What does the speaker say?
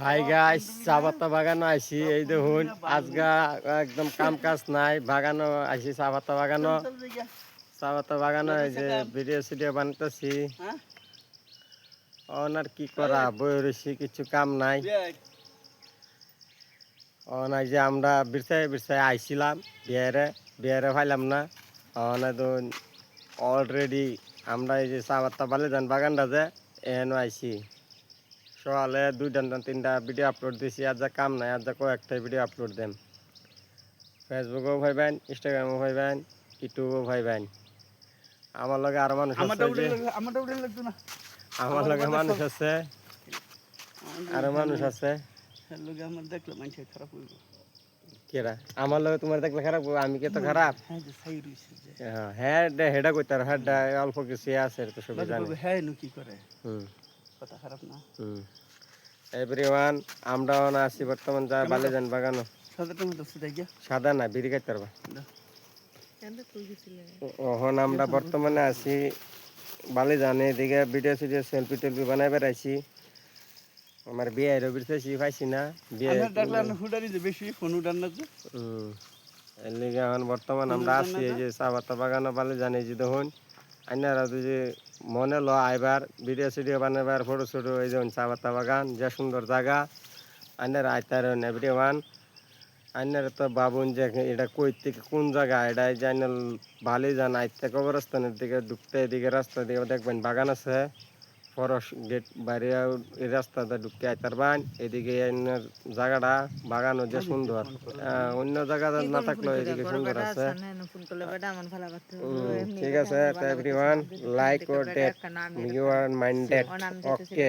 Hi guys, চা পাতা বাগানো আইছি। এই দেখুন আজগা একদম কাম কাজ নাই, বাগানো আইছি। চা পাতা বাগানো এই যে ভিডিও সিডিও বানাতেছি। অনার কি করা, বই রয়েছি, কিছু কাম নাই। অনাই যে আমরা বিরসায় আইছিলাম বিয়ারে পাইলাম না। অনাই তো অলরেডি আমরা এই যে চা পাতা বালিজান বাগানটা যে এহেন আইছি। সকালে 2-3টা ভিডিও আপলোড দিছি। আজ যা কাম নাই, আজ যা কয়েকটা ভিডিও আপলোড দেন। ফেসবুকেও ভাইবেন, ইনস্টাগ্রামেও ভাইবেন, ইউটিউবেও ভাইবেন। আমার লগে আরো মানুষ আছে, আমার লগে মানুষ আছে, আরো মানুষ আছে। কেরা আমার লগে তোমার দেখলে খারাপ, আমি কে তো খারাপ? হ্যাঁ, হেডা কইতে আর হেডা অল্প কিছু আছে, তো সবাই জানে। কথা খারাপ না। এভরিওয়ান, আমরাও না আছি বর্তমান যা বালিজান বাগানো। সাদা না, বিড়ি খাইতে পারবা। ওহন আমরা বর্তমানে আছি বালিজানে, এদিকে ভিডিও সিডিও সেলফি টেলফি বানাই বেড়াইছি। আমার বিয়ে রবিরছি পাইছি না, বিয়ে এর লিগে এখন বর্তমান আমরা আছি এই যে চা পাতা বাগানো বালিজানে। যে দেখুন আইনারা যে মনে ল আইবার ভিডিও সিডিও বানাবার, ফটো ছোটো। এই যেমন চা পাতা বাগান, যে সুন্দর জায়গা। আইনারা আইতার এভরিওয়ান, আইনারা তো বাবুন যে এটা কই থেকে কোন জায়গা, এটা জানাল বালিজান আইতে কবরস্থানের দিকে ঢুকতে, এদিকে রাস্তা দিয়ে দেখবেন বাগান আছে। ফরস গেট বাইরে এই রাস্তাটা ঢুকতে আইতারবান। এদিকে জায়গাটা বাগানও যে সুন্দর, অন্য জায়গা না থাকলেও এদিকে সুন্দর আছে। ঠিক আছে, এভরিওয়ান লাইক ও ডেট ইউ আর মাইন্ডেড। ওকে।